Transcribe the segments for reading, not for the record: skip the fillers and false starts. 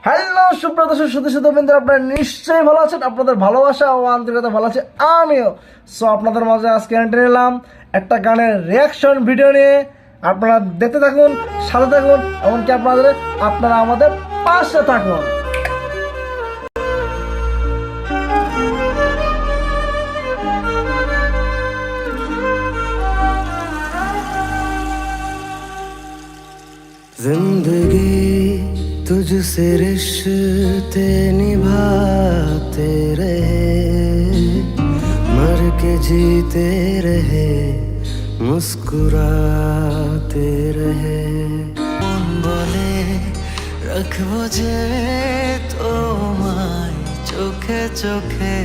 Hello সুপ্রিয় দর্শক সুধী বন্ধু, আপনারা নিশ্চয়ই ভালো আছেন। আপনাদের ভালোবাসা ও আন্তরিকতা ভালো আছে, আমিও। সো আপনাদের মাঝে আজকে এন্ট্রি নিলাম একটা গানের রিয়াকশন ভিডিও নিয়ে। আপনারা দেখতে থাকুন, সাথে থাকুন, এমনকি আপনারা আমাদের পাশে থাকুন। जिंदगी तुझसे रिश्ते निभाते रहे, मर के जीते रहे, मुस्कुराते रहे। মন বলে রাখবো যে তোমায় চোখে চোখে,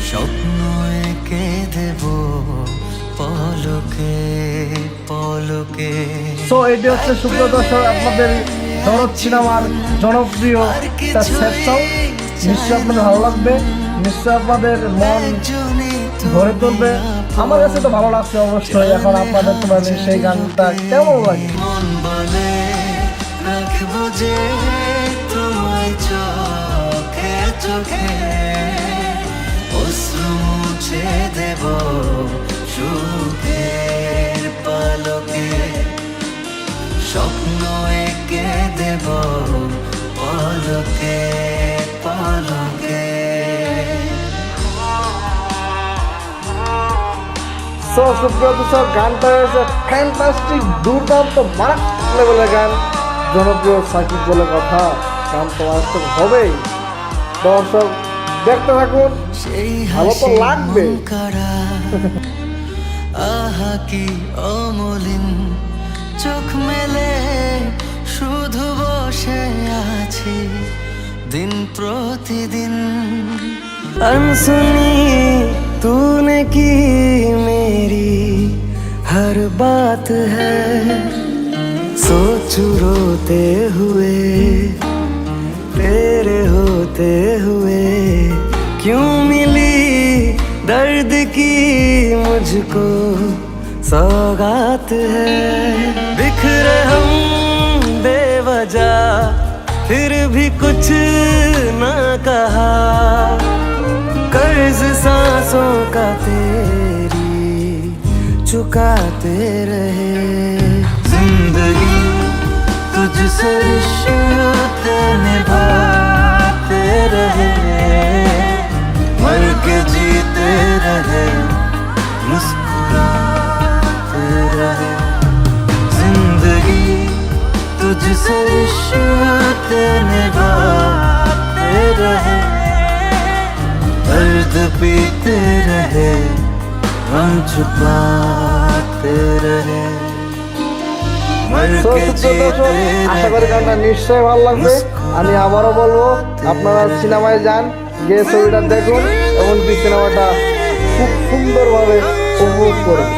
স্বপ্ন এঁকে দেব পলকে পলকে। সো এটি হচ্ছে সুপ্রিয় দর্শক আপনাদের দরদ সিনেমার জনপ্রিয় একটা সেট সং। নিশ্চয়ই আপনাদের ভালো লাগবে, নিশ্চয়ই আপনাদের মন ভরে তুলবে। আমার কাছে তো ভালো লাগছে অবশ্যই। এখন আপনাদের তোমার সেই গানটা কেমন লাগে? মন বলে রাখবো যে তোমায় চোখে চোখে, অশ্রু মুছে দেব সুখের পালকে, স্বপ্ন এঁকে দেব পলকে পলকে। সো সুপ্রিয় দর্শক, গানটা হয়েছে ফ্যান্টাস্টিক, দুর্দান্ত মারাত্মক লেভেলের গান। জনপ্রিয় সাকিব বলে কথা, গান তো মারাত্মক হবেই। দর্শক দেখতে থাকুন, ভালো তো লাগবে। আহা কি অমলিন চোখ মেলে শুধু বসে আছি दिन प्रतिदिन। अनसुनी तूने की मेरी हर बात है, सोचूं रोते हुए तेरे होते हुए, क्यों मिली दर्द की मुझको सौगात है। बिखरे हम बेवजह फिर भी कुछ ना कहा, कर्ज सांसों का तेरी चुकाते रहे। जिंदगी तुझसे रिश्ते निभाते रहे, मर के जीते रहे, मुस्कुराते रहे। जिंदगी तुझसे रिश्ते निभाते रहे, दर्द पीते रहे, हम छुपाते रहे। আশা করি গানটা নিশ্চয়ই ভালো লাগবে। আমি আবারও বলবো, আপনারা সিনেমায় যান, গিয়ে ছবিটা দেখুন, এমনকি সিনেমাটা খুব সুন্দরভাবে উপভোগ করুন।